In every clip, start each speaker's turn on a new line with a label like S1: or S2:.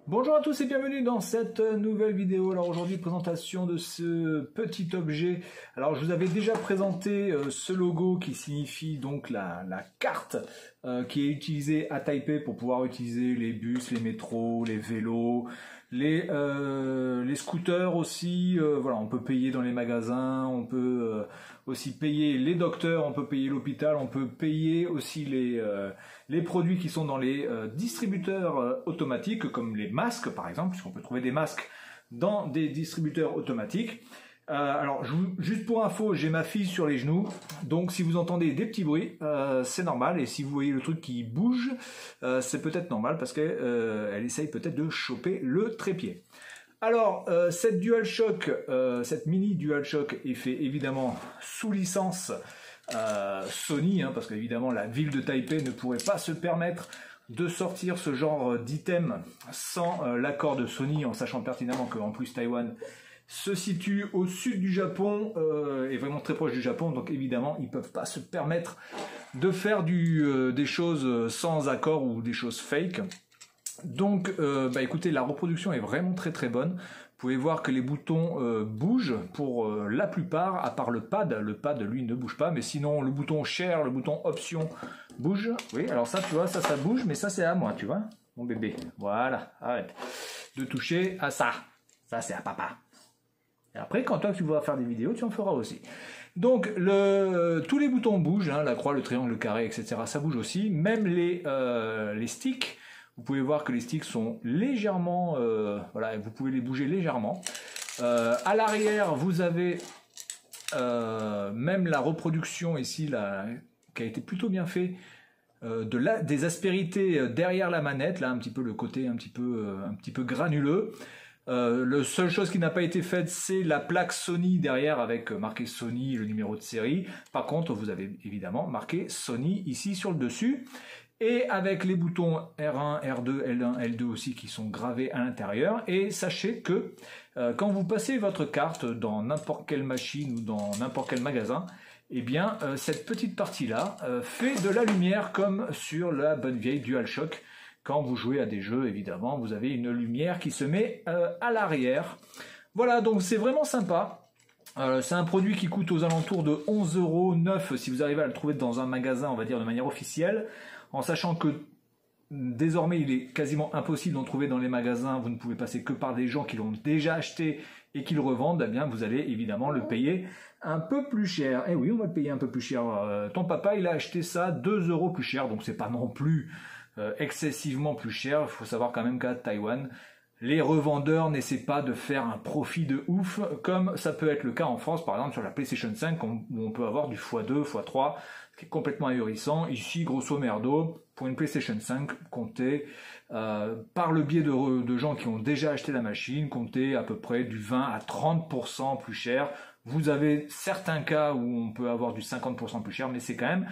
S1: Bonjour à tous et bienvenue dans cette nouvelle vidéo. Alors aujourd'hui, présentation de ce petit objet. Alors je vous avais déjà présenté ce logo qui signifie donc la carte qui est utilisée à Taipei pour pouvoir utiliser les bus, les métros, les vélos, les scooters aussi. Voilà, on peut payer dans les magasins, on peut aussi payer les docteurs, on peut payer l'hôpital, on peut payer aussi les produits qui sont dans les distributeurs automatiques comme les masques par exemple, puisqu'on peut trouver des masques dans des distributeurs automatiques. Alors juste pour info, j'ai ma fille sur les genoux, donc si vous entendez des petits bruits, c'est normal, et si vous voyez le truc qui bouge, c'est peut-être normal parce qu'elle essaye peut-être de choper le trépied. Alors, cette DualShock, cette mini DualShock est fait évidemment sous licence Sony, hein, parce qu'évidemment la ville de Taipei ne pourrait pas se permettre de sortir ce genre d'item sans l'accord de Sony, en sachant pertinemment qu'en plus Taïwan se situe au sud du Japon, et vraiment très proche du Japon, donc évidemment ils ne peuvent pas se permettre de faire des choses sans accord ou des choses fake. Donc écoutez, la reproduction est vraiment très bonne. Vous pouvez voir que les boutons bougent pour la plupart, à part le pad lui ne bouge pas, mais sinon le bouton share, le bouton option bouge. Oui, alors ça tu vois, ça bouge, mais ça c'est à moi, tu vois, mon bébé. Voilà, arrête de toucher à ça. Ça c'est à papa. Et après, quand toi tu vas faire des vidéos, tu en feras aussi. Donc tous les boutons bougent, hein, la croix, le triangle, le carré, etc. Ça bouge aussi. Même les sticks. Vous pouvez voir que les sticks sont légèrement, voilà, vous pouvez les bouger légèrement. À l'arrière, vous avez même la reproduction ici, là, qui a été plutôt bien fait, des aspérités derrière la manette, là, un petit peu le côté un petit peu granuleux. La seule chose qui n'a pas été faite, c'est la plaque Sony derrière avec marqué Sony, le numéro de série. Par contre, vous avez évidemment marqué Sony ici sur le dessus. Et avec les boutons R1, R2, L1, L2 aussi qui sont gravés à l'intérieur. Et sachez que quand vous passez votre carte dans n'importe quelle machine ou dans n'importe quel magasin, eh bien cette petite partie-là fait de la lumière comme sur la bonne vieille DualShock. Quand vous jouez à des jeux, évidemment, vous avez une lumière qui se met à l'arrière. Voilà, donc c'est vraiment sympa. C'est un produit qui coûte aux alentours de 11,9 € si vous arrivez à le trouver dans un magasin, on va dire de manière officielle, en sachant que désormais il est quasiment impossible d'en trouver dans les magasins, vous ne pouvez passer que par des gens qui l'ont déjà acheté et qui le revendent, eh bien vous allez évidemment le payer un peu plus cher. Et oui, on va le payer un peu plus cher. Ton papa il a acheté ça 2 € plus cher, donc c'est pas non plus excessivement plus cher. Il faut savoir quand même qu'à Taïwan, les revendeurs n'essaient pas de faire un profit de ouf, comme ça peut être le cas en France, par exemple sur la PlayStation 5, où on peut avoir du x2, x3, ce qui est complètement ahurissant. Ici, grosso merdo, pour une PlayStation 5, comptez, par le biais de gens qui ont déjà acheté la machine, comptez à peu près du 20 à 30% plus cher. Vous avez certains cas où on peut avoir du 50% plus cher, mais c'est quand même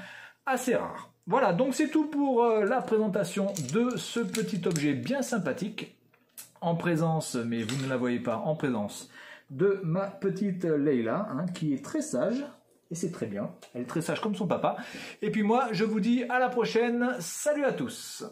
S1: assez rare. Voilà, donc c'est tout pour la présentation de ce petit objet bien sympathique, en présence, mais vous ne la voyez pas, en présence de ma petite Leila, hein, qui est très sage, et c'est très bien, elle est très sage comme son papa. Et puis moi, je vous dis à la prochaine, salut à tous.